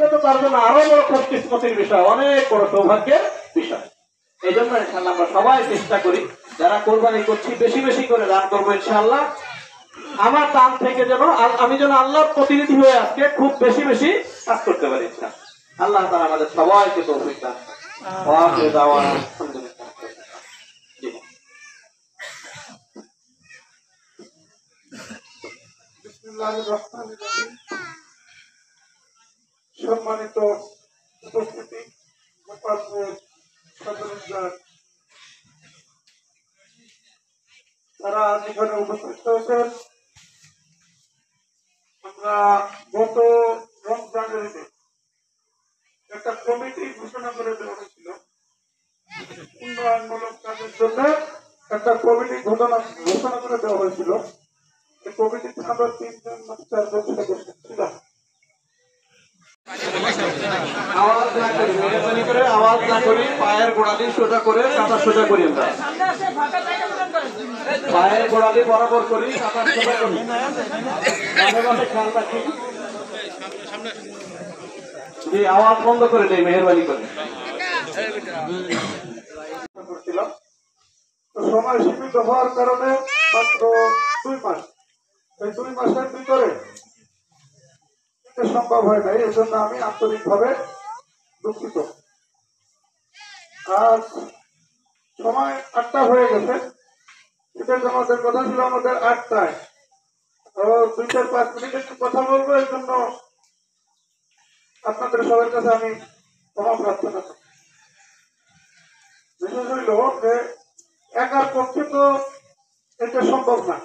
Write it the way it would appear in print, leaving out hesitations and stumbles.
এটা তো তার জন্য আরো বড় খুশকিসমতির বিষয়, অনেক বড় সৌভাগ্যের বিষয়। এই জন্য ইনশাআল্লাহ আমরা সবাই চেষ্টা করি যারা কোরবানি করছি বেশি বেশি করে দান করবো ইনশাআল্লাহ। আমার দান থেকে যেন আমি যেন আল্লাহর প্রতিনিধি হয়ে আজকে খুব বেশি বেশি কাজ করতে পারি ইনশাআল্লাহ। আল্লাহ তাআলা আমাদের সবাইকে তৌফিক দান করুন। ওয়া আখিরু দাওয়ানা আলহামদুলিল্লাহ। বিসমিল্লাহির রহমানির রহিম। সম্মানিত উপস্থিতি, গোপালপুর সদর তারা এখানে উপস্থিত হয়েছেন। আমরা গত রমজানের একটা কমিটি ঘোষণা করে দেওয়া হয়েছিল, উন্নয়নমূলক কাজের জন্য একটা কমিটি ঘোষণা করে দেওয়া হয়েছিল। এই কমিটিতে আমরা 3 জন 4 জন সদস্য ছিলাম। আওয়াজ না করি, মেহরবানি করে আওয়াজ না করি, পায়ের গোড়ালি সোজা করে কাঁথা সোজা করি। আমরা পায়ের গোড়ালি বরাবর করি, কাঁথা সোজা করি, খেয়াল রাখি। জি, আওয়াজ বন্ধ করে দেয় মেহরবানি করে। সময় সীমিত হওয়ার কারণে মাত্র 2 মাস, এই 2 মাসের ভিতরে সম্ভব হয় নাই। এই জন্য আমি আন্তরিকভাবে দুঃখিত। আজ সময় 8টা হয়ে গেছে, এটা আমাদের কথা ছিল আমাদের 8টায়। 2-5 মিনিট একটু কথা বলবো, এই জন্য আপনাদের সবার কাছে আমি ক্ষমা প্রার্থনা করি। বিশেষ হইল যে একার পক্ষে তো এটা সম্ভব না।